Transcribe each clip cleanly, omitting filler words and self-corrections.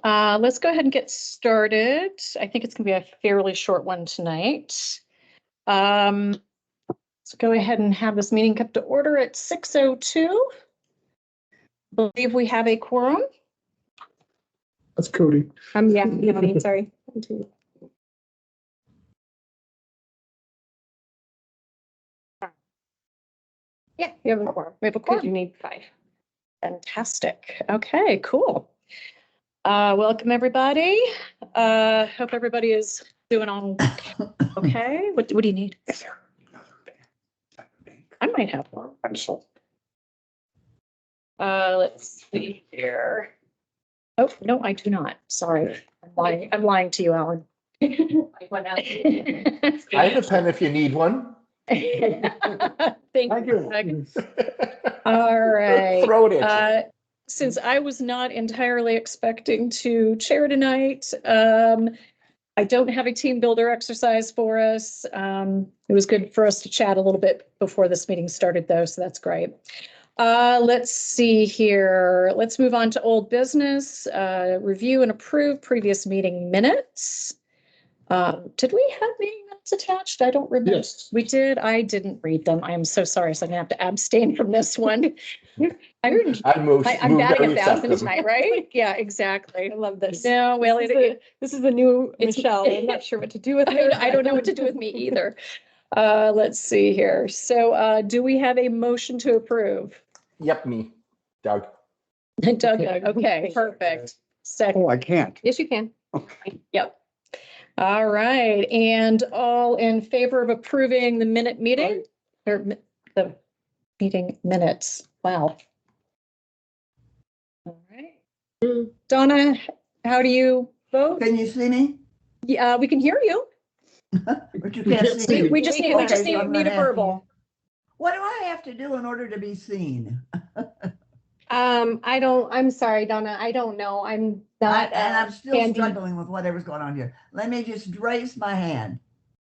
Let's go ahead and get started. I think it's going to be a fairly short one tonight. Let's go ahead and have this meeting kept to order at 6:02. I believe we have a quorum. That's Cody. Yeah, sorry. Yeah, you have a quorum. We have a quorum. You need 5. Fantastic. Okay, cool. Welcome, everybody. Hope everybody is doing all okay. What do you need? I might have one. Let's see here. Oh, no, I do not. Sorry. I'm lying to you, Alan. I have a pen if you need one. Thank you. All right. Throw it at you. Since I was not entirely expecting to chair tonight, I don't have a team builder exercise for us. It was good for us to chat a little bit before this meeting started, though, so that's great. Let's see here. Let's move on to old business. Review and approve previous meeting minutes. Did we have meeting minutes attached? I don't remember. Yes. We did. I didn't read them. I am so sorry. So I'm gonna have to abstain from this one. I'm batting 1,000 tonight, right? Yeah, exactly. I love this. No, well, This is the new It's- Michelle. I'm not sure what to do with her. I don't know what to do with me either. Let's see here. So do we have a motion to approve? Yep, me, Doug. Doug, okay, perfect. Second. Oh, I can't. Yes, you can. Yep. All right, and all in favor of approving the meeting or the meeting minutes? Wow. All right. Donna, how do you vote? Can you see me? Yeah, we can hear you. But you can't see me. We just need Okay, so I'm need a not verbal. What do I have to do in order to be seen? I'm sorry, Donna. I don't know. I'm not. And I'm still handy. struggling with whatever's going on here. Let me just raise my hand.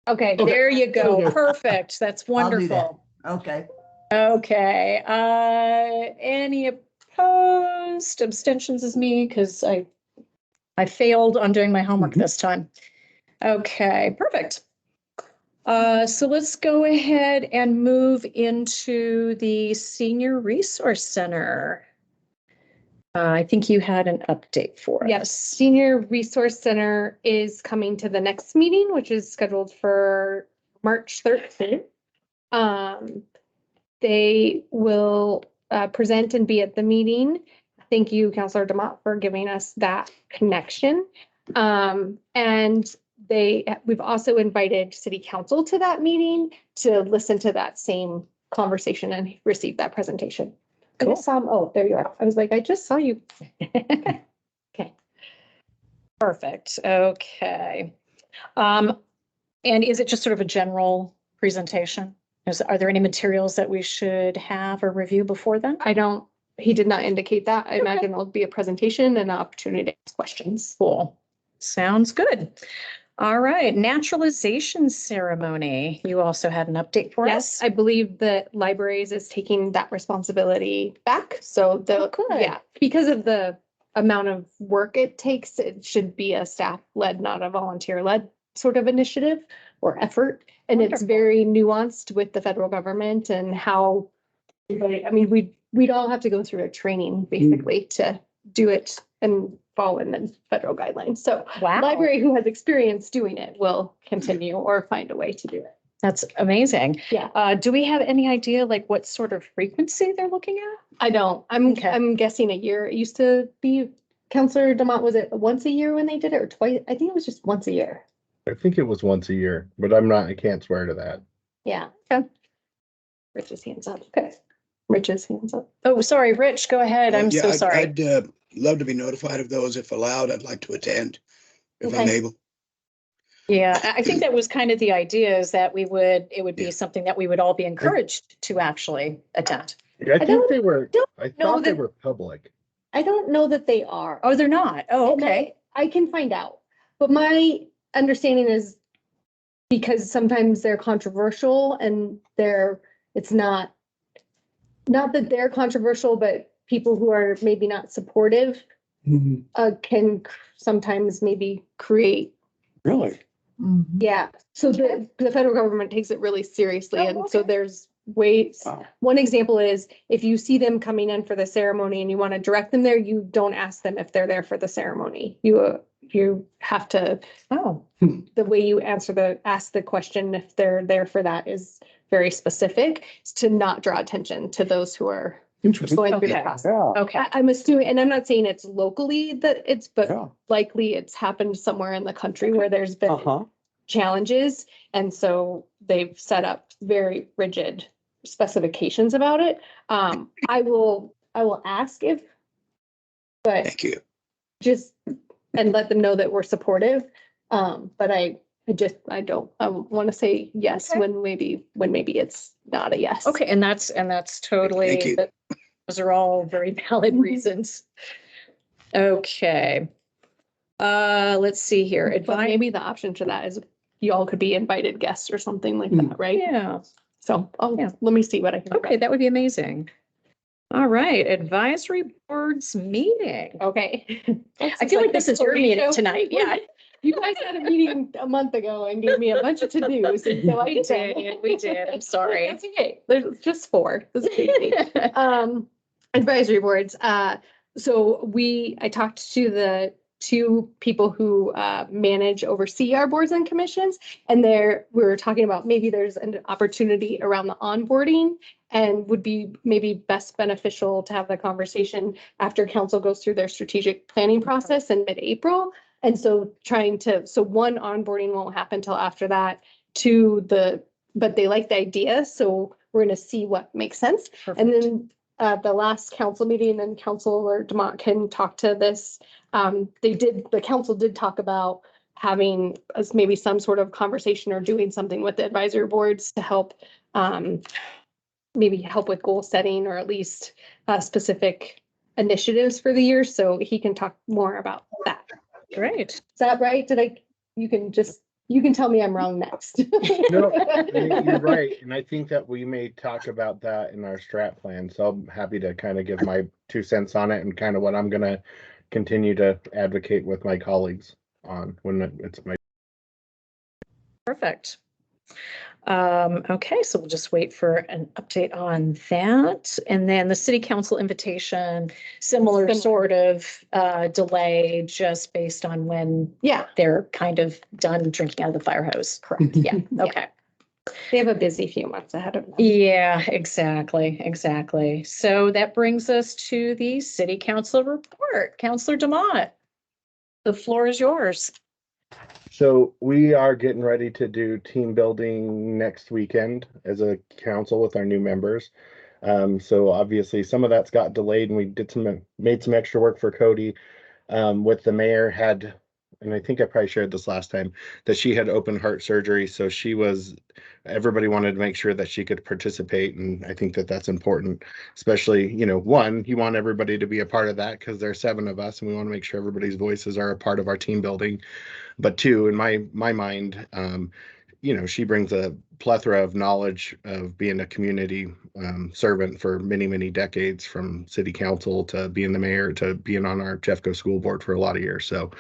Okay. There you go. Okay. Perfect. That's I'll do that. wonderful. Okay. Okay. Any opposed? Abstentions is me because I failed on doing my homework this time. Okay, perfect. So let's go ahead and move into the Senior Resource Center. I think you had an update for Yes, us. Senior Resource Center is coming to the next meeting, which is scheduled for March 13th. They will present and be at the meeting. Thank you, Councilor DeMott, for giving us that connection. And we've also invited City Council to that meeting to listen to that same conversation and receive that presentation. I Cool. just saw him. Oh, there you are. I was like, I just saw you. Okay. Perfect. Okay. And is it just sort of a general presentation? Are there any materials that we should have or review before then? He did not indicate that. I imagine it'll be a presentation and an opportunity to ask questions. Cool. Sounds good. All right, naturalization ceremony. You also had an update for us? Yes, I believe that libraries is taking that responsibility back. So good. yeah, because of the amount of work it takes, it should be a staff-led, not a volunteer-led sort of initiative or effort. And it's Wonderful. very nuanced with the federal government and how, I mean, we'd all have to go through a training basically to do it and fall in the federal guidelines. So Wow. library who has experience doing it will continue or find a way to do it. That's amazing. Yeah. Do we have any idea like what sort of frequency they're looking at? I don't. Okay. I'm guessing a year. It used to be, Councilor DeMott, was it once a year when they did it or twice? I think it was just once a year. I think it was once a year, but I can't swear to that. Yeah. Okay. Rich's hands up. Okay. Rich's hands up. Oh, sorry, Rich, go ahead. I'm so sorry. I'd love to be notified of those if allowed. I'd like to attend if I'm Okay. able. Yeah, I think that was kind of the idea is that it would be something that we would all be encouraged to actually attend. Yeah, I think don't- they were, I know thought they that- were public. I don't know that they are. Oh, they're not. Oh, And okay. I can find out. But my understanding is because sometimes they're controversial and it's not that they're controversial, but people who are maybe not supportive can sometimes maybe create. Really? Mhm. Yeah, so the federal government takes it really seriously, Oh, and so okay. there's ways. Wow. One example is if you see them coming in for the ceremony and you want to direct them there, you don't ask them if they're there for the ceremony. You have to, Oh, the way you ask the question if they're there for that is very specific, to not draw attention to those who are Interesting. going through the Okay. process. Yeah, okay. I'm assuming, and I'm not saying it's locally that but yeah. likely it's happened somewhere in the country where there's been Uh-huh. challenges. And so they've set up very rigid specifications about it. I will ask but Thank you. just, and let them know that we're supportive. But I want to say yes Okay. when maybe it's not a yes. Okay, and that's totally, Thank you. those are all very valid reasons. Okay. Let's see here. But Advice. maybe the option to that is y'all could be invited guests or something like that, right? Yeah. So Yeah. let me see what I can. Okay, that would be amazing. All right, advisory boards meeting. Okay. I feel like this is your meeting tonight. Yeah. You guys had a meeting a month ago and gave me a bunch of to-dos, and so I did. We did. I'm sorry. It's okay. There's just 4. This is easy. Advisory boards. So I talked to the 2 people who oversee our boards and commissions, and we were talking about maybe there's an opportunity around the onboarding, and would be maybe best beneficial to have the conversation after council goes through their strategic planning process in mid-April. And so one, onboarding won't happen till after that. 2, but they like the idea, so we're gonna see what makes sense. And then the last council meeting, and Councilor Demott can talk to this. The council did talk about having maybe some sort of conversation or doing something with the advisory boards to help, maybe help with goal setting, or at least specific initiatives for the year. So he can talk more about that. Great. Is that right? You can tell me I'm wrong next. No, you're right. And I think that we may talk about that in our strat plan. So I'm happy to kind of give my 2 cents on it, and kind of what I'm going to continue to advocate with my colleagues on when it's my. Perfect. Okay, so we'll just wait for an update on that. And then the city council invitation, similar sort of delay, just based on when Yeah, they're kind of done drinking out of the fire hose. correct. Yeah, okay. They have a busy few months ahead of them. Yeah, exactly. So that brings us to the city council report. Councilor Demott, the floor is yours. So we are getting ready to do team building next weekend as a council with our new members. So obviously some of that's got delayed, and we made some extra work for Cody. With the mayor and I think I probably shared this last time, that she had open heart surgery. So everybody wanted to make sure that she could participate. And I think that that's important, especially, one, you want everybody to be a part of that because there's 7 of us and we want to make sure everybody's voices are a part of our team building. But 2, in my mind, she brings a plethora of knowledge of being a community servant for many, many decades, from city council to being the mayor to being on our Jeffco school board for a lot of years. So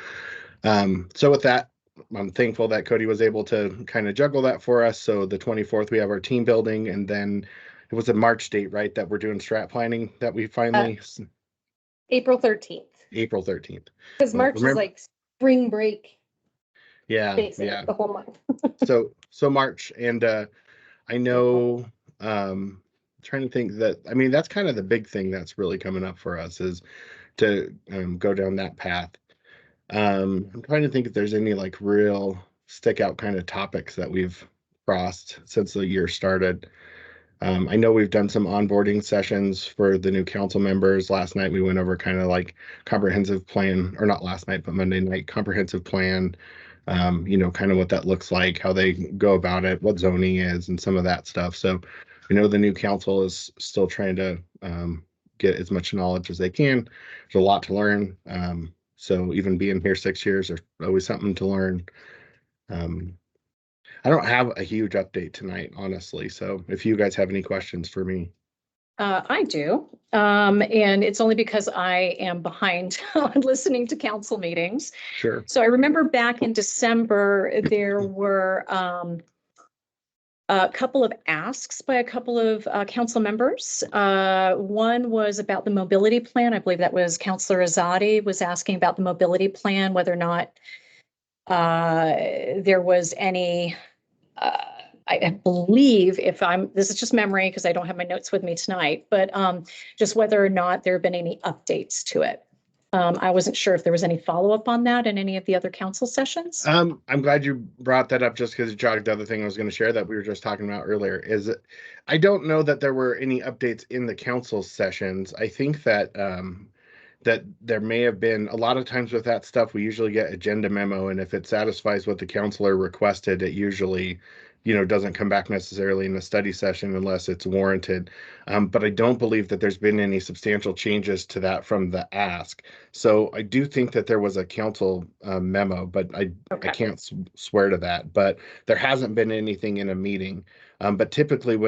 with that, I'm thankful that Cody was able to kind of juggle that for us. So the 24th, we have our team building, and then it was a March date, right, that we're doing strat planning that we finally April 13th. April 13th. Because March is like spring break. Yeah, basically, the whole month. so March, and I know, trying to think that's kind of the big thing that's really coming up for us, is to go down that path. I'm trying to think if there's any like real stick out kind of topics that we've crossed since the year started. I know we've done some onboarding sessions for the new council members. Last night we went over kind of like comprehensive plan, or not last night, but Monday night, comprehensive plan. Kind of what that looks like, how they go about it, what zoning is, and some of that stuff. So I know the new council is still trying to get as much knowledge as they can. There's a lot to learn. So even being here 6 years, there's always something to learn. I don't have a huge update tonight, honestly. So if you guys have any questions for me. I do. And it's only because I am behind on listening to council meetings. Sure. So I remember back in December, there were a couple of asks by a couple of council members. One was about the mobility plan. I believe that was Councilor Azadi was asking about the mobility plan, whether or not there was any I believe this is just memory because I don't have my notes with me tonight, but just whether or not there have been any updates to it. I wasn't sure if there was any follow-up on that in any of the other council sessions. I'm glad you brought that up just because it jogged the other thing I was going to share that we were just talking about earlier. Is I don't know that there were any updates in the council sessions. I think that that there may have been a lot of times with that stuff, we usually get agenda memo, and if it satisfies what the counselor requested, it usually, doesn't come back necessarily in a study session unless it's warranted. But I don't believe that there's been any substantial changes to that from the ask. So I do think that there was a council memo, but I can't swear to that. But there hasn't been anything in a meeting. But typically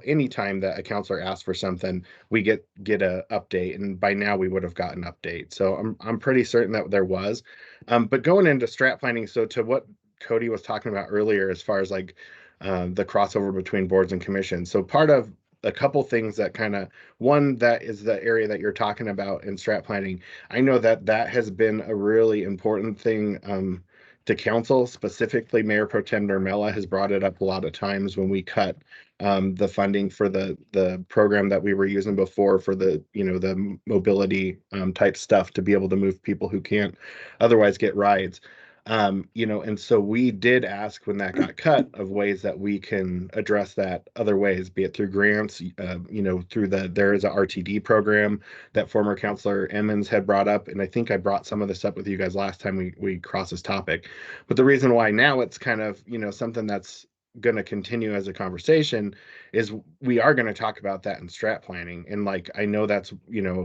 anytime that a counselor asks for something, we get a update, and by now we would have gotten an update. So I'm pretty certain that there was. But going into strat planning, so to what Cody was talking about earlier, as far as like the crossover between boards and commissions. So part of a couple things that one, that is the area that you're talking about in strat planning. I know that has been a really important thing to council, specifically Mayor Pro Tem Nurmela has brought it up a lot of times when we cut the funding for the program that we were using before for the the mobility type stuff to be able to move people who can't otherwise get rides. And so we did ask when that got cut of ways that we can address that other ways, be it through grants, through there is a RTD program that former Councilor Emmons had brought up. And I think I brought some of this up with you guys last time we crossed this topic. But the reason why now it's kind of, something that's going to continue as a conversation is we are going to talk about that in strat planning. And like, I know that's,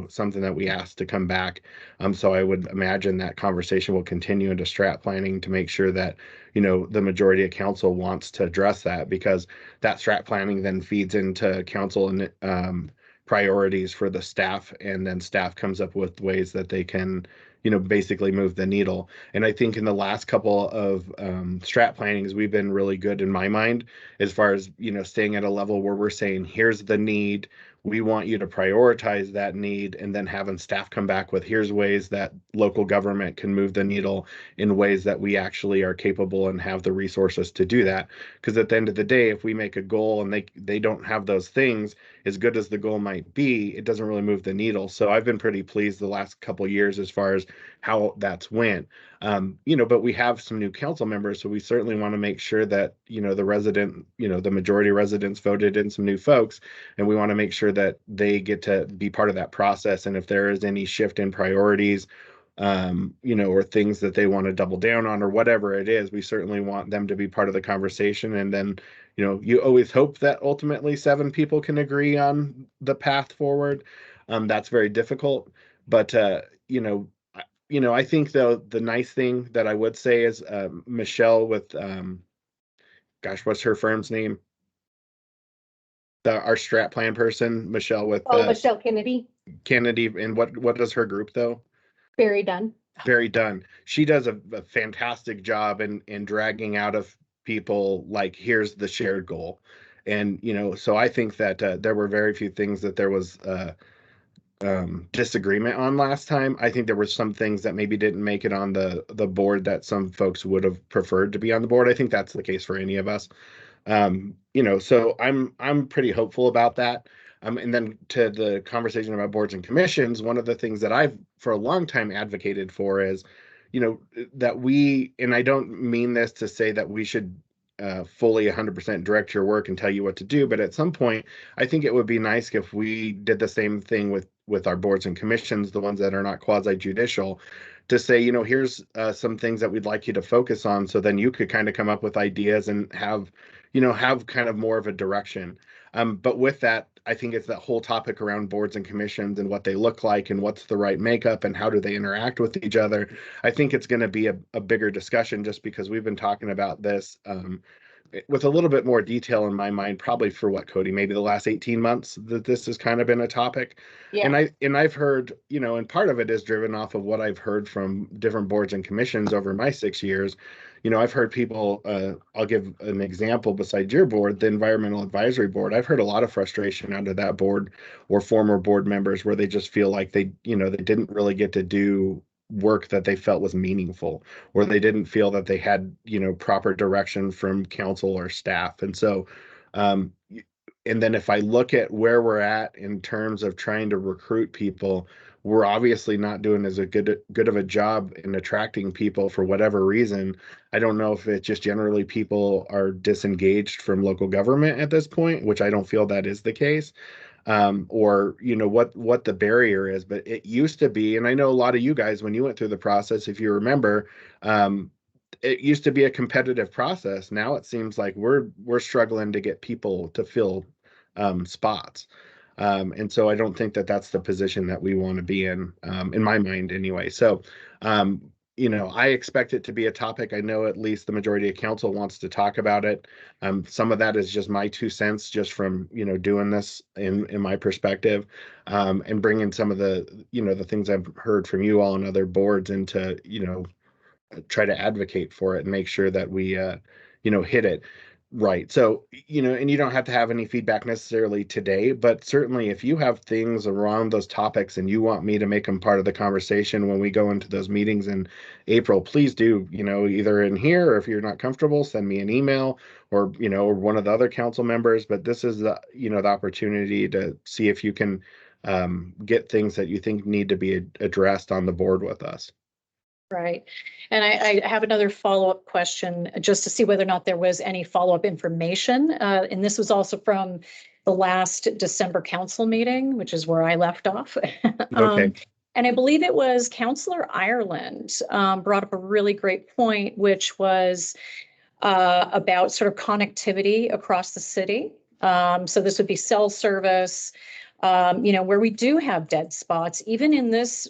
something that we asked to come back. So I would imagine that conversation will continue into strat planning to make sure that, the majority of council wants to address that, because that strat planning then feeds into council and priorities for the staff. And then staff comes up with ways that they can, basically move the needle. And I think in the last couple of strat plannings, we've been really good in my mind, as far as, staying at a level where we're saying, here's the need. We want you to prioritize that need, and then having staff come back with, here's ways that local government can move the needle in ways that we actually are capable and have the resources to do that. Because at the end of the day, if we make a goal and they don't have those things, as good as the goal might be, it doesn't really move the needle. So I've been pretty pleased the last couple of years as far as how that's went. But we have some new council members, so we certainly want to make sure that, the majority of residents voted in some new folks, and we want to make sure that they get to be part of that process. And if there is any shift in priorities, or things that they want to double down on, or whatever it is, we certainly want them to be part of the conversation. And then, you always hope that ultimately 7 people can agree on the path forward. That's very difficult, but I think though the nice thing that I would say is Michelle with what's her firm's name? Our strat plan person, Michelle with Michelle Kennedy, and what does her group though? very done. Very done. She does a fantastic job in dragging out of people, like, here's the shared goal. And so I think that there were very few things that there was disagreement on last time. I think there were some things that maybe didn't make it on the board that some folks would have preferred to be on the board. I think that's the case for any of us. So I'm pretty hopeful about that. And then to the conversation about boards and commissions, one of the things that I've for a long time advocated for is, that and I don't mean this to say that we should fully 100% direct your work and tell you what to do, but at some point, I think it would be nice if we did the same thing with our boards and commissions, the ones that are not quasi-judicial, to say, here's some things that we'd like you to focus on, so then you could kind of come up with ideas and have kind of more of a direction. But with that, I think it's that whole topic around boards and commissions and what they look like and what's the right makeup and how do they interact with each other. I think it's going to be a bigger discussion, just because we've been talking about this with a little bit more detail in my mind, probably for what, Cody, maybe the last 18 months that this has kind of been a topic. And I've heard, and part of it is driven off of what I've heard from different boards and commissions over my 6 years. I've heard people, I'll give an example besides your board, the Environmental Advisory Board. I've heard a lot of frustration out of that board or former board members where they just feel like they didn't really get to do work that they felt was meaningful, or they didn't feel that they had, proper direction from council or staff. And so, and then if I look at where we're at in terms of trying to recruit people, we're obviously not doing as a good of a job in attracting people for whatever reason. I don't know if it's just generally people are disengaged from local government at this point, which I don't feel that is the case. Or what the barrier is, but it used to be, and I know a lot of you guys, when you went through the process, if you remember, it used to be a competitive process. Now it seems like we're struggling to get people to fill spots. And so I don't think that that's the position that we want to be in my mind anyway. So, I expect it to be a topic. I know at least the majority of council wants to talk about it. Some of that is just my 2 cents, just from, doing this in my perspective, and bringing some of the, the things I've heard from you all and other boards into, try to advocate for it and make sure that we, hit it right. So, and you don't have to have any feedback necessarily today, but certainly if you have things around those topics and you want me to make them part of the conversation when we go into those meetings in April, please do, either in here, or if you're not comfortable, send me an email, or, or one of the other council members. But this is the, the opportunity to see if you can get things that you think need to be addressed on the board with us. Right. And I have another follow-up question just to see whether or not there was any follow-up information. And this was also from the last December council meeting, which is where I left off. Okay. And I believe it was Councillor Ireland brought up a really great point, which was about sort of connectivity across the city. So this would be cell service, where we do have dead spots, even in this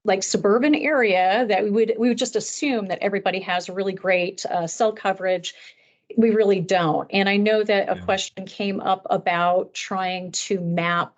like suburban area that we would just assume that everybody has really great cell coverage. We really don't. And I know that a question came up about trying to map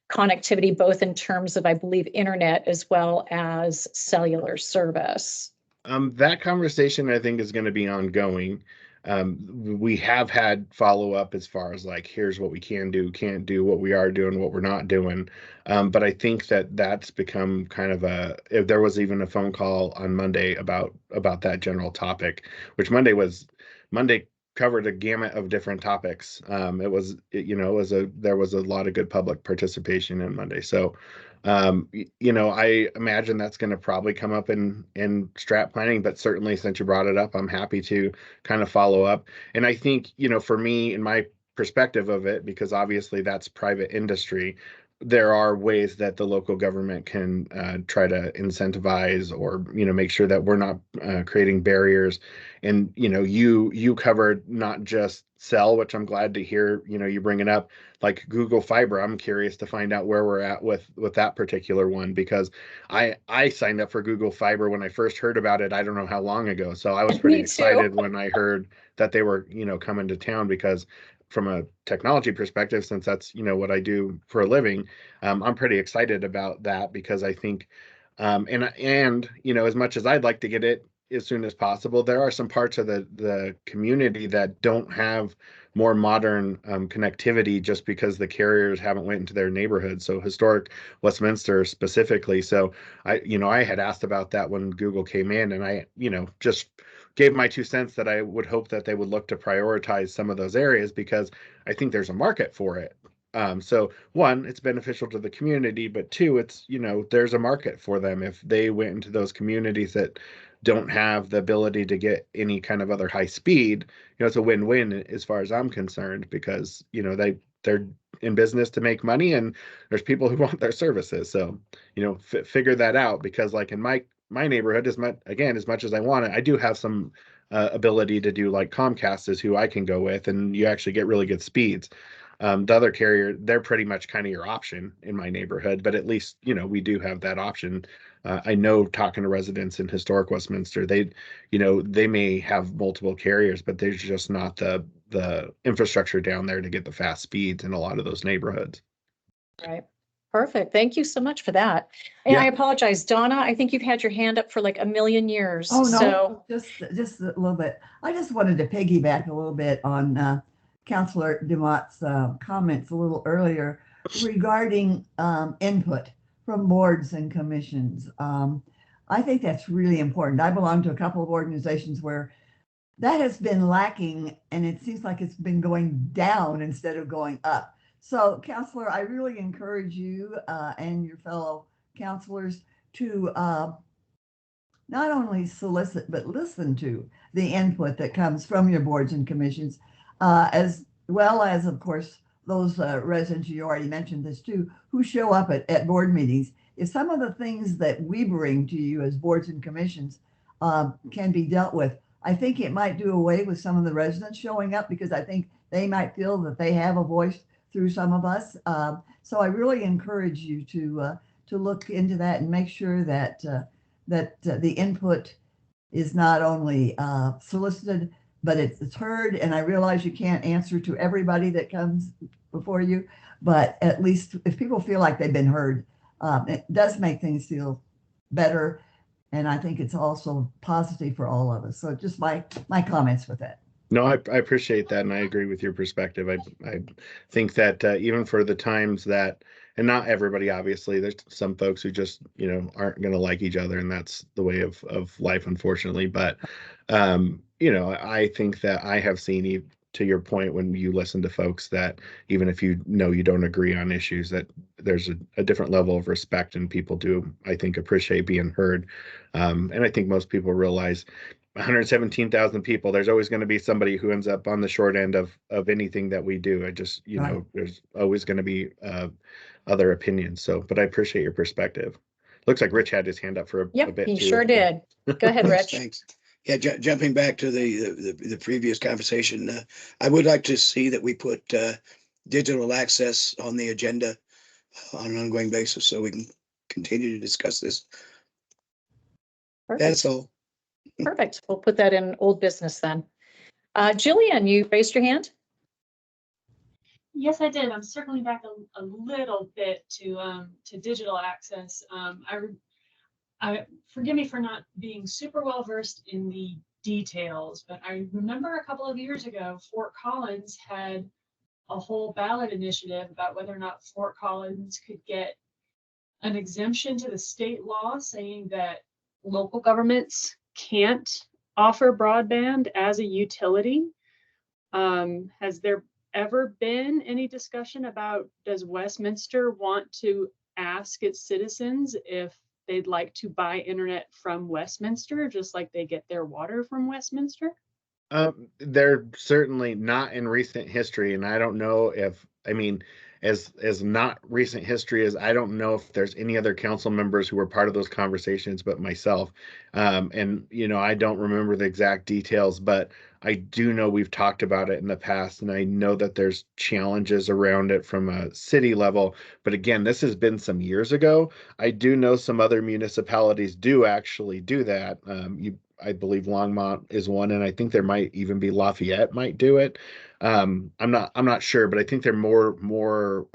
connectivity, both in terms of, I believe, internet as well as cellular service. That conversation, I think, is going to be ongoing. We have had follow-up as far as like, here's what we can do, can't do, what we are doing, what we're not doing. But I think that that's become kind of if there was even a phone call on Monday about that general topic, which Monday covered a gamut of different topics. There was a lot of good public participation in Monday. So, I imagine that's going to probably come up in strat planning, but certainly since you brought it up, I'm happy to kind of follow up. And I think, for me, in my perspective of it, because obviously that's private industry, there are ways that the local government can try to incentivize or, make sure that we're not creating barriers. And, you covered not just cell, which I'm glad to hear, you bring it up, like Google Fiber. I'm curious to find out where we're at with that particular one, because I signed up for Google Fiber when I first heard about it. I don't know how long ago. So I was pretty excited when I heard that they were, coming to town, because from a technology perspective, since that's, what I do for a living, I'm pretty excited about that, because I think, and as much as I'd like to get it as soon as possible, there are some parts of the community that don't have more modern connectivity, just because the carriers haven't went into their neighborhood. So historic Westminster specifically. So I had asked about that when Google came in, and I, just gave my 2 cents that I would hope that they would look to prioritize some of those areas, because I think there's a market for it. So one, it's beneficial to the community, but two, it's, there's a market for them if they went into those communities that don't have the ability to get any kind of other high speed. It's a win-win as far as I'm concerned, because, they're in business to make money, and there's people who want their services. So, figure that out, because like in my neighborhood, as much as I want it, I do have some ability to do, like Comcast is who I can go with, and you actually get really good speeds. The other carrier, they're pretty much kind of your option in my neighborhood, but at least, we do have that option. I know talking to residents in historic Westminster, they may have multiple carriers, but there's just not the infrastructure down there to get the fast speeds in a lot of those neighborhoods. Right. Perfect. Thank you so much for that. And I Yeah. apologize, Donna, I think you've had your hand up for like a million years. Oh, So no, just a little bit. I just wanted to piggyback a little bit on Councilor Dumont's comments a little earlier regarding input from boards and commissions. I think that's really important. I belong to a couple of organizations where that has been lacking, and it seems like it's been going down instead of going up. So, Counselor, I really encourage you and your fellow counselors to not only solicit, but listen to the input that comes from your boards and commissions, as well as, of course, those residents, you already mentioned this too, who show up at board meetings. If some of the things that we bring to you as boards and commissions can be dealt with, I think it might do away with some of the residents showing up, because I think they might feel that they have a voice through some of us. So I really encourage you to look into that and make sure that the input is not only solicited, but it's heard. And I realize you can't answer to everybody that comes before you, but at least if people feel like they've been heard, it does make things feel better. And I think it's also positive for all of us. So just my comments with that. No, I appreciate that, and I agree with your perspective. I think that even for the times that, and not everybody, obviously, there's some folks who just aren't going to like each other, and that's the way of life, unfortunately. But I think that I have seen, to your point, when you listen to folks, that even if you don't agree on issues, that there's a different level of respect, and people do, I think, appreciate being heard. And I think most people realize 117,000 people, there's always going to be somebody who ends up on the short end of anything that we do. I just, Right. There's always going to be other opinions. So, but I appreciate your perspective. Looks like Rich had his hand up for a yep, bit he too. sure did. Go ahead, Yes, Rich. thanks. Yeah, jumping back to the previous conversation, I would like to see that we put digital access on the agenda on an ongoing basis so we can continue to discuss this. That's all. Perfect. We'll put that in old business then. Jillian, you raised your hand? Yes, I did. I'm circling back a little bit to digital access. I forgive me for not being super well versed in the details, but I remember a couple of years ago, Fort Collins had a whole ballot initiative about whether or not Fort Collins could get an exemption to the state law saying that local governments can't offer broadband as a utility. Has there ever been any discussion about, does Westminster want to ask its citizens if they'd like to buy internet from Westminster, just like they get their water from Westminster? They're certainly not in recent history, and I don't know if, as not recent history as, I don't know if there's any other council members who were part of those conversations but myself. And I don't remember the exact details, but I do know we've talked about it in the past, and I know that there's challenges around it from a city level. But again, this has been some years ago. I do know some other municipalities do actually do that. I believe Longmont is one, and I think there might even be Lafayette might do it. I'm not sure, but I think they're more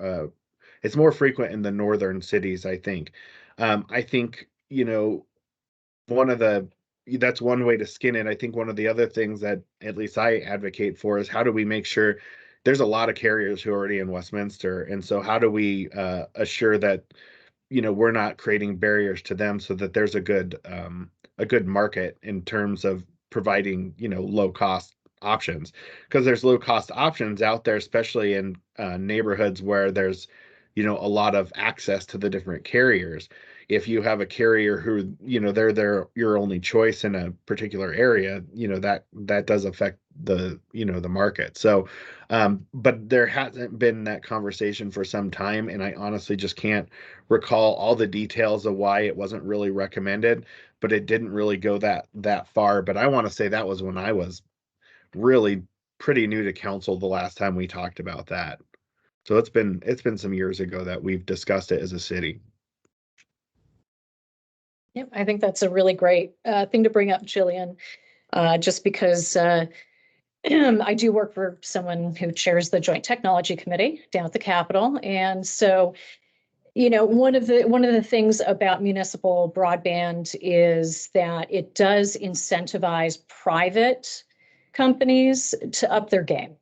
it's more frequent in the northern cities, I think. I think, one of the that's one way to skin it. I think one of the other things that at least I advocate for is, how do we make sure, there's a lot of carriers who are already in Westminster, and so how do we assure that we're not creating barriers to them, so that there's a good market in terms of providing low cost options, because there's low cost options out there, especially in neighborhoods where there's a lot of access to the different carriers. If you have a carrier who they're your only choice in a particular area, that does affect the the market. So but there hasn't been that conversation for some time, and I honestly just can't recall all the details of why it wasn't really recommended, but it didn't really go that far. But I want to say that was when I was really pretty new to council the last time we talked about that. So it's been some years ago that we've discussed it as a city. Yep, I think that's a really great thing to bring up, Jillian, just because I do work for someone who chairs the Joint Technology Committee down at the Capitol. And so, one of the things about municipal broadband is that it does incentivize private companies to up their game,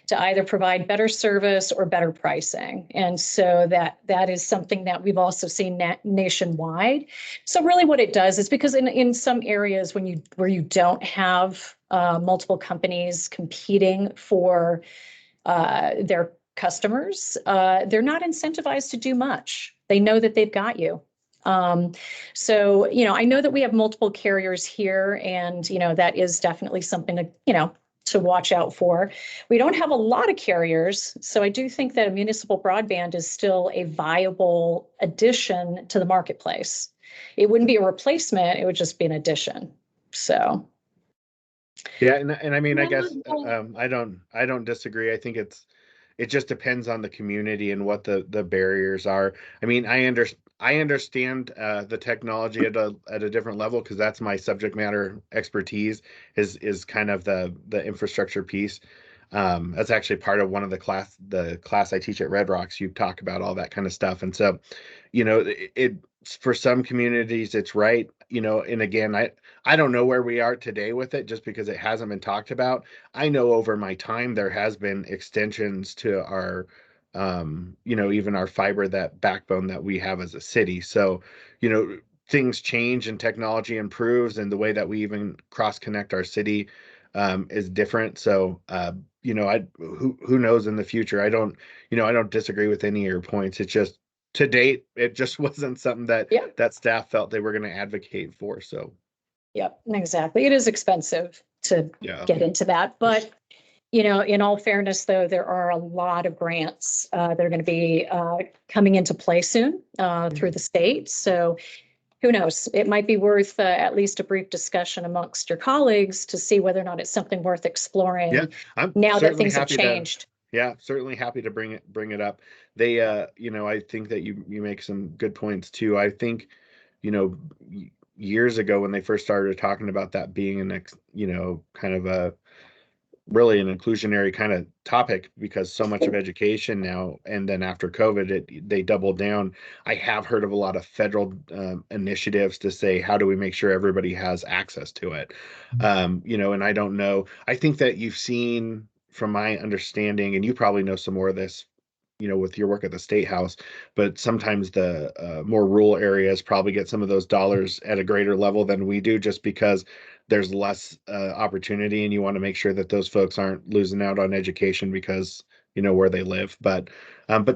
to either provide better service or better pricing. And so that is something that we've also seen nationwide. So really what it does is, because in some areas where you don't have multiple companies competing for their customers, they're not incentivized to do much. They know that they've got you. So, I know that we have multiple carriers here, and, that is definitely something to watch out for. We don't have a lot of carriers, so I do think that a municipal broadband is still a viable addition to the marketplace. It wouldn't be a replacement, it would just be an addition. So. Yeah, and I mean, I guess I don't disagree. I think it just depends on the community and what the barriers are. I mean, I understand the technology at a different level, because that's my subject matter expertise is kind of the infrastructure piece. That's actually part of one of the class I teach at Red Rocks. You talk about all that kind of stuff, and so it for some communities it's right. And again, I don't know where we are today with it, just because it hasn't been talked about. I know over my time there has been extensions to our even our fiber, that backbone that we have as a city. So things change and technology improves, and the way that we even cross connect our city is different. So who knows in the future. I don't disagree with any of your points. It's just, to date, it just wasn't something that staff felt they were going to advocate for. So Yep, exactly. It is expensive to get into that, but in all fairness, though, there are a lot of grants that are going to be coming into play soon through the state. So who knows? It might be worth at least a brief discussion amongst your colleagues to see whether or not it's something worth exploring. Yeah, I'm now that certainly things have happy changed. certainly happy to bring it up. They, I think that you make some good points too. I think, years ago when they first started talking about that being kind of a really an inclusionary kind of topic, because so much of education now, and then after COVID, they doubled down. I have heard of a lot of federal initiatives to say, how do we make sure everybody has access to it? And I don't know. I think that you've seen, from my understanding, and you probably know some more of this, with your work at the State House, but sometimes the more rural areas probably get some of those dollars at a greater level than we do, just because there's less opportunity, and you want to make sure that those folks aren't losing out on education because where they live. But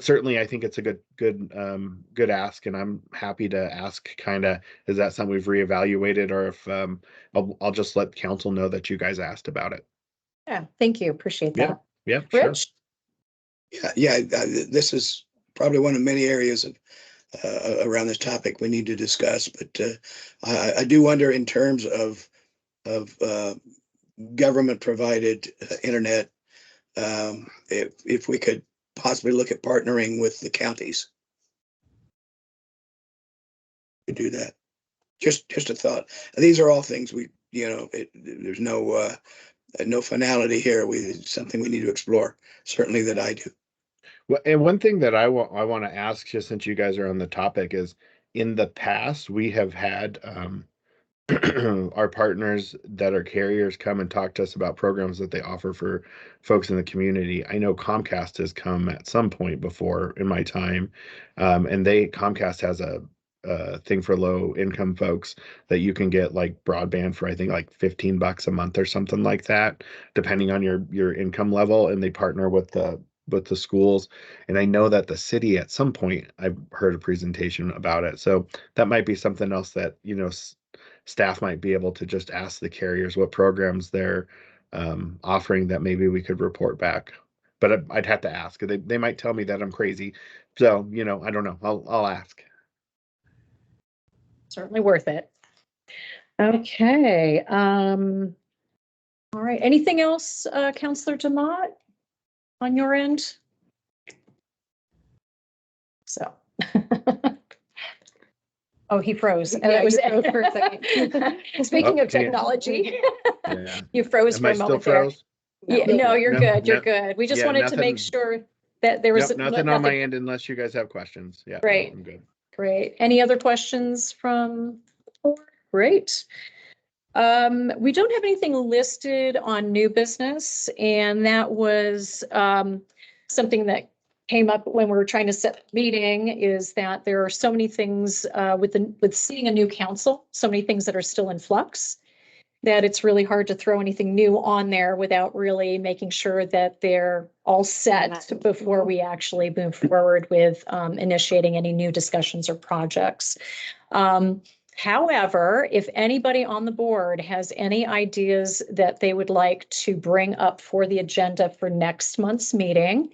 certainly I think it's a good ask, and I'm happy to ask, kind of, is that something we've reevaluated, or if I'll just let council know that you guys asked about it. Yeah, thank you. Appreciate that. Yeah, sure. Rich? Yeah, this is probably one of many areas of around this topic we need to discuss. But I do wonder, in terms of government provided internet, if we could possibly look at partnering with the counties to do that. Just a thought. These are all things there's no finality here. Something we need to explore. Certainly that I do. Well, and one thing that I want to ask, just since you guys are on the topic, is, in the past we have had our partners that are carriers come and talk to us about programs that they offer for folks in the community. I know Comcast has come at some point before in my time, and Comcast has a thing for low income folks that you can get like broadband for, I think, like $15 a month or something like that, depending on your income level, and they partner with the schools. And I know that the city, at some point, I've heard a presentation about it. So that might be something else that staff might be able to just ask the carriers what programs they're offering, that maybe we could report back. But I'd have to ask. They might tell me that I'm crazy. So, I don't know. I'll ask. Certainly worth it. Okay. All right. Anything else, Councillor DeMott, on your end? So. Oh, he froze. Yeah, That was you froze for a second. Speaking of Okay. technology, Yeah. you froze Am for I a still moment there. froze? Yeah, no, you're No, good. You're no. good. We just Yeah, wanted to make nothing- sure that there was Yep, nothing on my nothing. end unless you guys have questions. Yeah. Great. I'm good. Great. Any other questions from? Great. We don't have anything listed on new business, and that was something that came up when we were trying to set the meeting, is that there are so many things with seeing a new council, so many things that are still in flux, that it's really hard to throw anything new on there without really making sure that they're all set before we actually move forward with initiating any new discussions or projects. However, if anybody on the board has any ideas that they would like to bring up for the agenda for next month's meeting,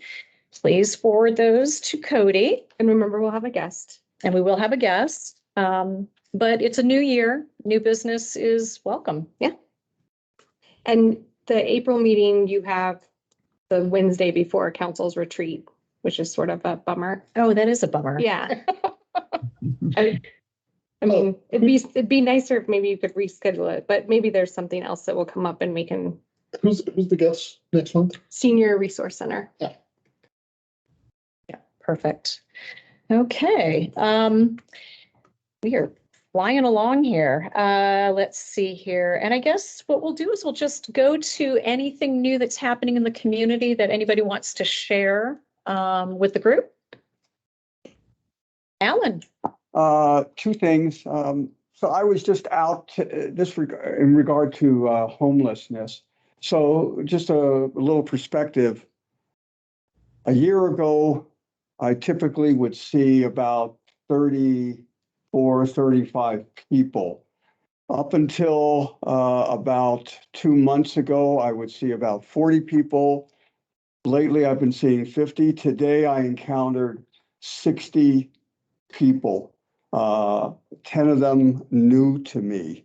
please forward those to Cody, And remember, we'll have a guest. and we will have a guest. But it's a new year, new business is welcome. And the April meeting, you have the Wednesday before council's retreat, which is sort of a bummer. Oh, that is a bummer. Yeah. I mean, it'd be nicer if maybe you could reschedule it, but maybe there's something else that will come up and we can. Who's the guest next month? Senior Resource Center. Yeah, perfect. Okay, we are flying along here. Let's see here. And I guess what we'll do is we'll just go to anything new that's happening in the community that anybody wants to share with the group. Alan. Two things. So I was just out in regard to homelessness. So just a little perspective. A year ago, I typically would see about 34, 35 people. Up until about 2 months ago, I would see about 40 people. Lately, I've been seeing 50. Today, I encountered 60 people. 10 of them new to me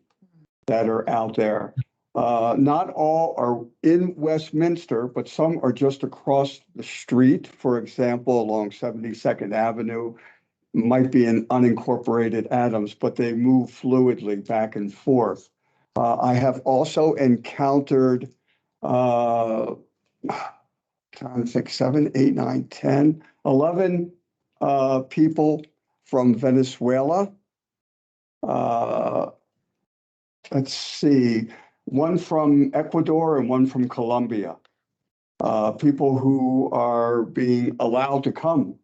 that are out there. Not all are in Westminster, but some are just across the street. For example, along 72nd Avenue, might be in unincorporated Adams, but they move fluidly back and forth. I have also encountered, trying to think, 7, 8, 9, 10, 11 people from Venezuela. Let's see, one from Ecuador and one from Colombia. People who are being allowed to come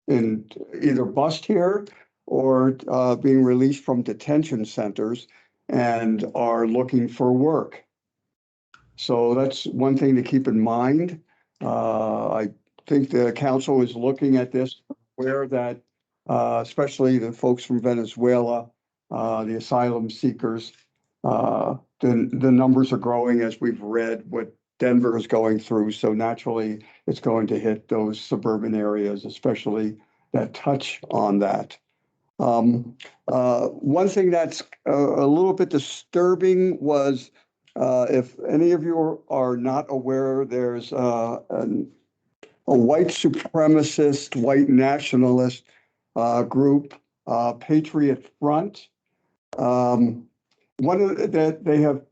and either bust here or being released from detention centers and are looking for work. So that's one thing to keep in mind. I think the council is looking at this, where that especially the folks from Venezuela, the asylum seekers, the numbers are growing as we've read what Denver is going through. So naturally, it's going to hit those suburban areas, especially that touch on that. One thing that's a little bit disturbing was, if any of you are not aware, there's a white supremacist, white nationalist group, Patriot Front. One of that they have,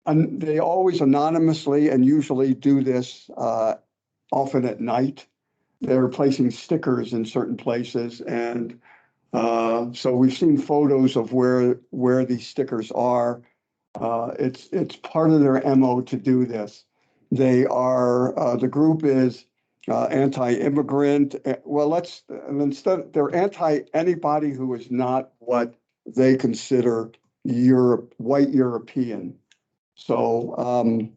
they always anonymously and usually do this often at night. They're placing stickers in certain places, and so we've seen photos of where these stickers are. It's part of their MO to do this. They are the group is anti-immigrant. Well, instead they're anti-anybody who is not what they consider white European. So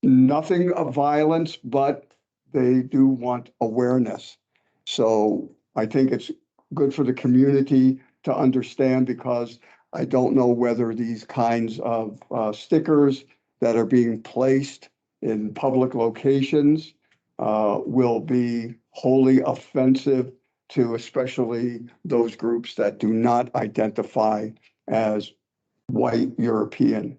nothing of violence, but they do want awareness. So I think it's good for the community to understand, because I don't know whether these kinds of stickers that are being placed in public locations will be wholly offensive to especially those groups that do not identify as white European.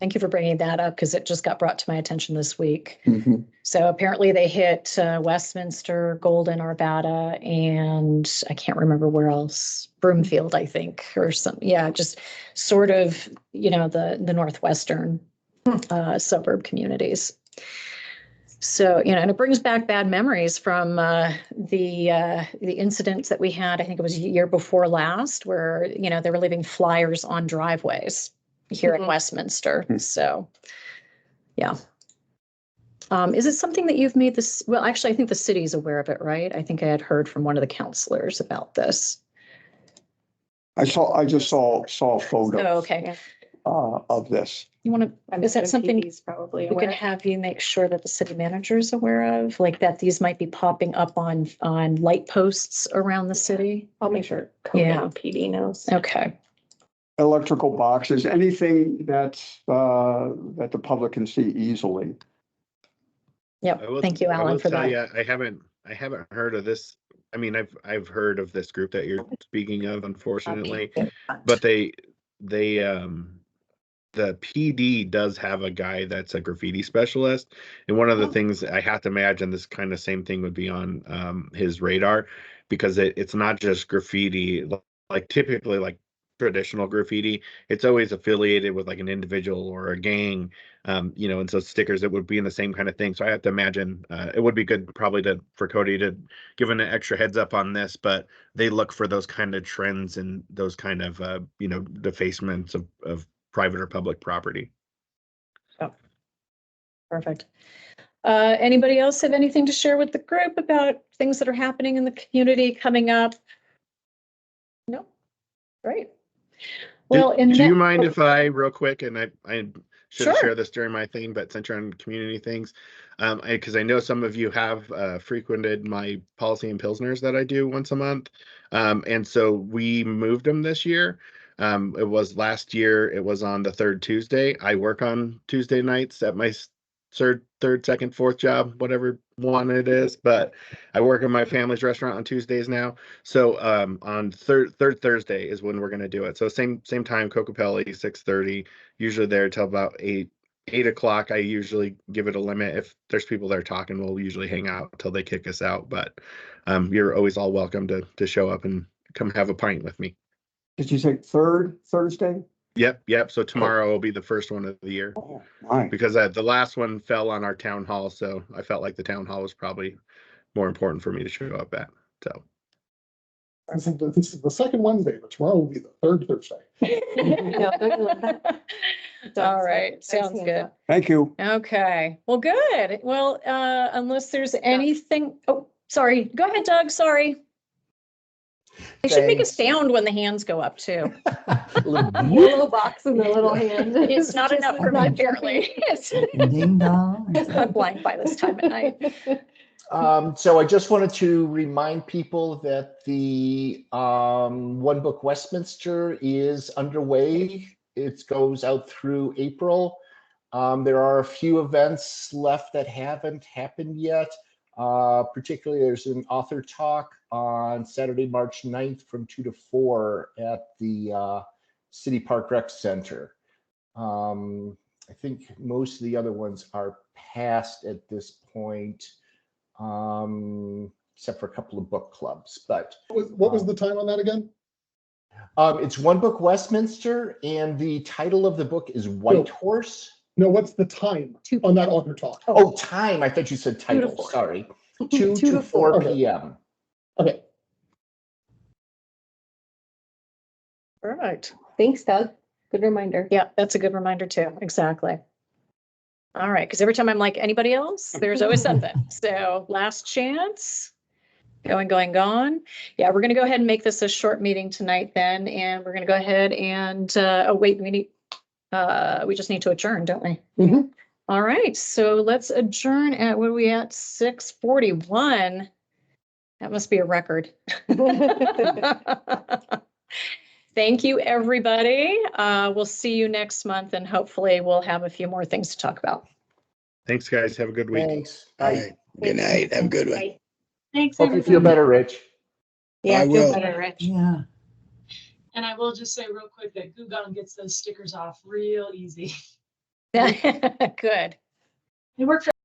Thank you for bringing that up because it just got brought to my attention this week. Mhm. So apparently they hit Westminster, Golden, Arvada, and I can't remember where else. Broomfield, I think, or some. Yeah, just sort of, the northwestern suburb communities. So, and it brings back bad memories from the incidents that we had. I think it was a year before last, where they were leaving flyers on driveways here in Westminster. So, yeah. Is it something that you've made this? Well, actually, I think the city's aware of it, right? I think I had heard from one of the counselors about this. I just saw a photo. Oh, okay. Of this. You want to? Is that something He's probably we can aware. have you make sure that the city manager is aware of, like that these might be popping up on light posts around the city? I'll make sure code Yeah. and PD knows. Okay. Electrical boxes, anything that's that the public can see easily. Yep. Thank you, I Alan, will for tell that. you, I haven't heard of this. I mean, I've heard of this group that you're speaking of, unfortunately, but the PD does have a guy that's a graffiti specialist, and one of the things I have to imagine this kind of same thing would be on his radar, because it's not just graffiti, like typically like traditional graffiti, it's always affiliated with like an individual or a gang, and so stickers, it would be in the same kind of thing. So I have to imagine it would be good probably for Cody to give an extra heads up on this, but they look for those kind of trends and those kind of defacements of private or public property. Perfect. Anybody else have anything to share with the group about things that are happening in the community coming up? No? Great. Well, do you mind if I real quick, and I should have Sure. shared this during my thing, but since you're on community things, because I know some of you have frequented my policy and pilsners that I do once a month, and so we moved them this year. It was last year, it was on the third Tuesday. I work on Tuesday nights at my third, second, fourth job, whatever one it is, but I work in my family's restaurant on Tuesdays now. So on third Thursday is when we're gonna do it. So same time, Cocopelli, 6:30, usually there till about 8 o'clock. I usually give it a limit. If there's people there talking, we'll usually hang out till they kick us out. But you're always all welcome to show up and come have a pint with me. Did you say third Thursday? Yep. So tomorrow will be the first one of the year, Oh, nice. because the last one fell on our town hall. So I felt like the town hall was probably more important for me to show up at. So This is the second Wednesday, but tomorrow will be the third Thursday. No, don't you love that? All right. Sounds good. Thank you. Okay. Well, good. Well, unless there's anything. Oh, sorry. Go ahead, Doug. Sorry. They should make a Thanks. sound when the hands go up too. Little box in the little hand. It's not enough for me, apparently. Ding dong. I'm blank by this time at night. So I just wanted to remind people that the One Book Westminster is underway. It goes out through April. There are a few events left that haven't happened yet. Particularly, there's an author talk on Saturday, March 9th from 2 to 4 at the City Park Rec Center. I think most of the other ones are past at this point, except for a couple of book clubs. But What was the time on that again? it's One Book Westminster, and the title of the book is White Horse. No, what's the time on that author talk? Oh, time. I thought you said title. 2 to 4. Sorry. 2 to 4 Okay. p.m. Okay. All right. Thanks, Doug. Good reminder. Yeah, that's a good reminder too. Exactly. All right. Because every time I'm like, anybody else? There's always something. So last chance. Going, gone. Yeah, we're going to go ahead and make this a short meeting tonight then. And we're going to go ahead and, oh, wait, we just need to adjourn, don't we? Mhm. All right. So let's adjourn at, what are we at? 6:41. That must be a record. Thank you, everybody. We'll see you next month, and hopefully we'll have a few more things to talk about. thanks, guys. Have a good week. Thanks. All right. Good night. Have a good one. Thanks, Hope you everybody. feel better, Rich. Yeah, I feel will. better, Rich. Yeah. And I will just say real quick that Goo Gone gets those stickers off real easy. Good. It worked for